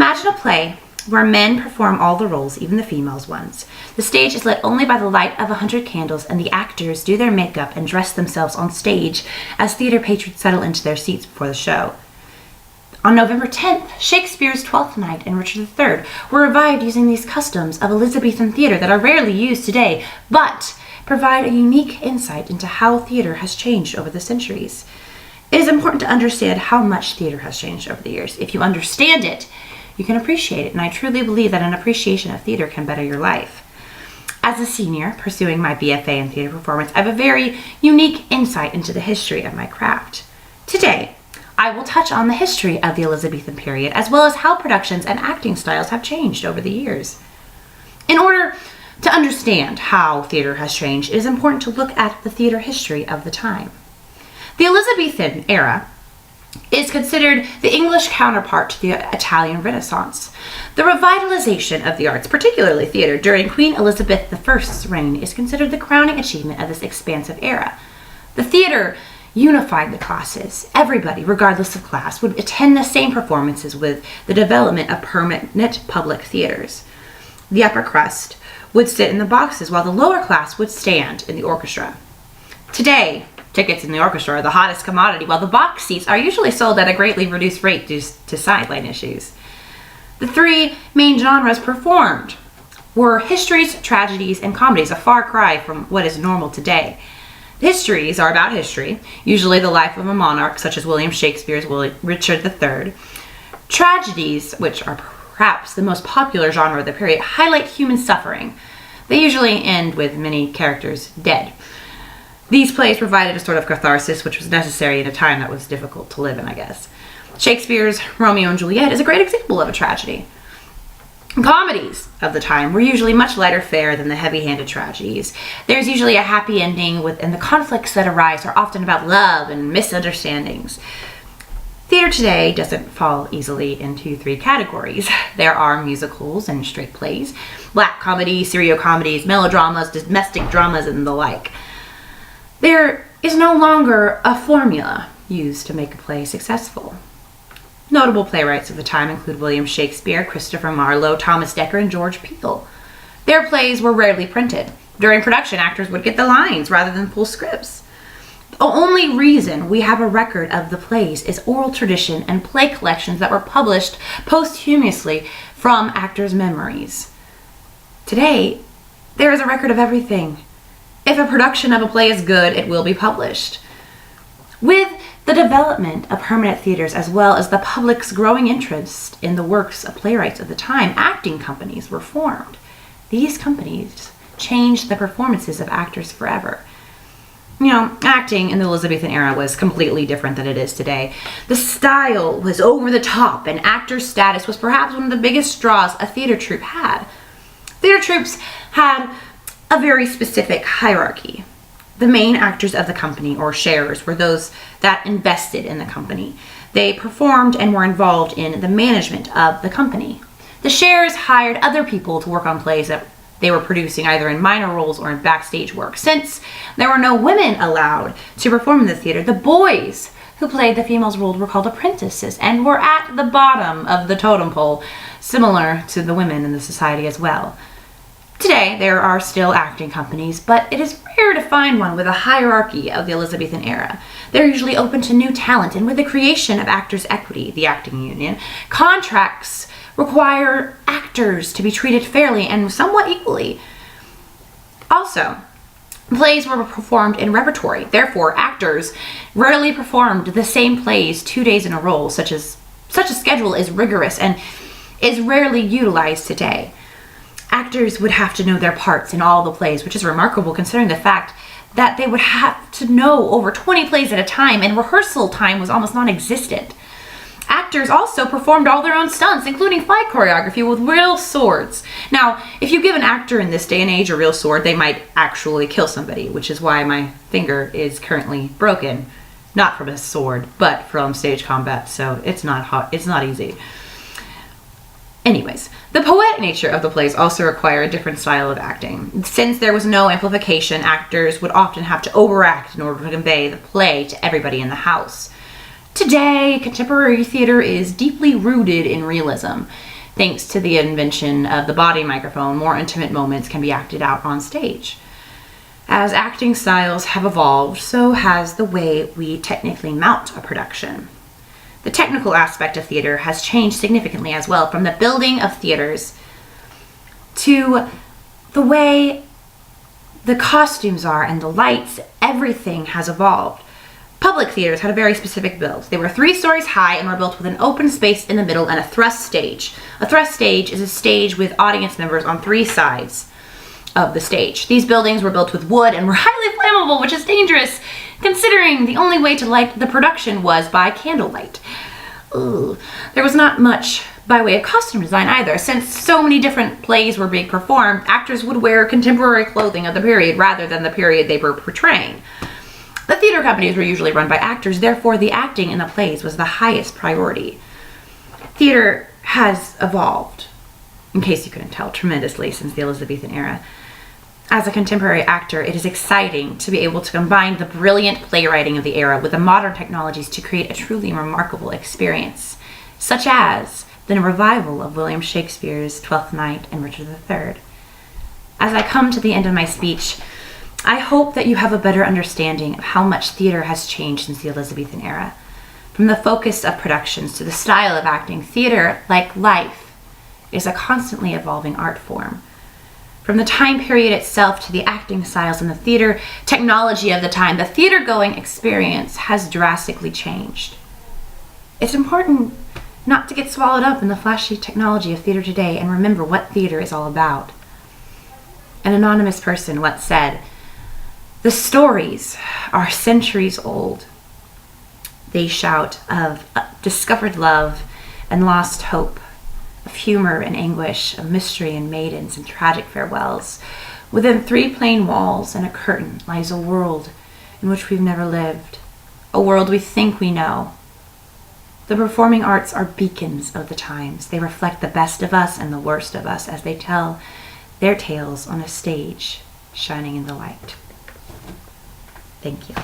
Imagine a play where men perform all the roles, even the females ones. The stage is lit only by the light of 100 candles, and the actors do their makeup and dress themselves on stage as theater patrons settle into their seats before the show. On November 10th, Shakespeare's Twelfth Night and Richard III were revived using these customs of Elizabethan theater that are rarely used today, but provide a unique insight into how theater has changed over the centuries. It is important to understand how much theater has changed over the years. If you understand it, you can appreciate it, and I truly believe that an appreciation of theater can better your life. As a senior pursuing my BFA in theater performance, I have a very unique insight into the history of my craft. Today, I will touch on the history of the Elizabethan period, as well as how productions and acting styles have changed over the years. In order to understand how theater has changed, it is important to look at the theater history of the time. The Elizabethan era is considered the English counterpart to the Italian Renaissance. The revitalization of the arts, particularly theater, during Queen Elizabeth I's reign is considered the crowning achievement of this expansive era. The theater unified the classes. Everybody, regardless of class, would attend the same performances with the development of permanent public theaters. The upper crust would sit in the boxes while the lower class would stand in the orchestra. Today, tickets in the orchestra are the hottest commodity, while the box seats are usually sold at a greatly reduced rate due to sideline issues. The three main genres performed were histories, tragedies, and comedies, a far cry from what is normal today. Histories are about history, usually the life of a monarch, such as William Shakespeare's Richard III. Tragedies, which are perhaps the most popular genre of the period, highlight human suffering. They usually end with many characters dead. These plays provided a sort of catharsis, which was necessary in a time that was difficult to live in, I guess. Shakespeare's Romeo and Juliet is a great example of a tragedy. Comedies of the time were usually much lighter fare than the heavy-handed tragedies. There's usually a happy ending, and the conflicts that arise are often about love and misunderstandings. Theater today doesn't fall easily into three categories. There are musicals and straight plays, black comedies, serio-comedies, melodramas, domestic dramas, and the like. There is no longer a formula used to make a play successful. Notable playwrights of the time include William Shakespeare, Christopher Marlowe, Thomas Dekker, and George Peele. Their plays were rarely printed. During production, actors would get the lines rather than full scripts. The only reason we have a record of the plays is oral tradition and play collections that were published posthumously from actors' memories. Today, there is a record of everything. If a production of a play is good, it will be published. With the development of permanent theaters, as well as the public's growing interest in the works of playwrights of the time, acting companies were formed. These companies changed the performances of actors forever. Acting in the Elizabethan era was completely different than it is today. The style was over the top, and actor status was perhaps one of the biggest draws a theater troupe had. Theater troupes had a very specific hierarchy. The main actors of the company, or sharers, were those that invested in the company. They performed and were involved in the management of the company. The sharers hired other people to work on plays that they were producing, either in minor roles or in backstage work. Since there were no women allowed to perform in the theater, the boys who played the females' roles were called apprentices and were at the bottom of the totem pole, similar to the women in the society as well. Today, there are still acting companies, but it is rare to find one with a hierarchy of the Elizabethan era. They're usually open to new talent, and with the creation of Actors' Equity, the acting union, contracts require actors to be treated fairly and somewhat equally. Also, plays were performed in repertory. Therefore, actors rarely performed the same plays 2 days in a row. Such a schedule is rigorous and is rarely utilized today. Actors would have to know their parts in all the plays, which is remarkable considering the fact that they would have to know over 20 plays at a time, and rehearsal time was almost non-existent. Actors also performed all their own stunts, including fight choreography with real swords. Now, if you give an actor in this day and age a real sword, they might actually kill somebody, which is why my finger is currently broken. Not from a sword, but from stage combat, so it's not easy. Anyways, the poetic nature of the plays also require a different style of acting. Since there was no amplification, actors would often have to overact in order to convey the play to everybody in the house. Today, contemporary theater is deeply rooted in realism. Thanks to the invention of the body microphone, more intimate moments can be acted out on stage. As acting styles have evolved, so has the way we technically mount a production. The technical aspect of theater has changed significantly as well, from the building of theaters to the way the costumes are and the lights. Everything has evolved. Public theaters had a very specific build. They were 3 stories high and were built with an open space in the middle and a thrust stage. A thrust stage is a stage with audience members on 3 sides of the stage. These buildings were built with wood and were highly flammable, which is dangerous considering the only way to light the production was by candlelight. Ooh. There was not much by way of costume design either. Since so many different plays were being performed, actors would wear contemporary clothing of the period rather than the period they were portraying. The theater companies were usually run by actors, therefore the acting in the plays was the highest priority. Theater has evolved, in case you couldn't tell, tremendously since the Elizabethan era. As a contemporary actor, it is exciting to be able to combine the brilliant playwriting of the era with the modern technologies to create a truly remarkable experience, such as the revival of William Shakespeare's Twelfth Night and Richard III. As I come to the end of my speech, I hope that you have a better understanding of how much theater has changed since the Elizabethan era. From the focus of productions to the style of acting, theater, like life, is a constantly evolving art form. From the time period itself to the acting styles and the theater technology of the time, the theater-going experience has drastically changed. It's important not to get swallowed up in the flashy technology of theater today and remember what theater is all about. An anonymous person once said, "The stories are centuries old. They shout of discovered love and lost hope, of humor and anguish, of mystery and maidens and tragic farewells. Within 3 plain walls and a curtain lies a world in which we've never lived, a world we think we know. The performing arts are beacons of the times. They reflect the best of us and the worst of us as they tell their tales on a stage shining in the light." Thank you.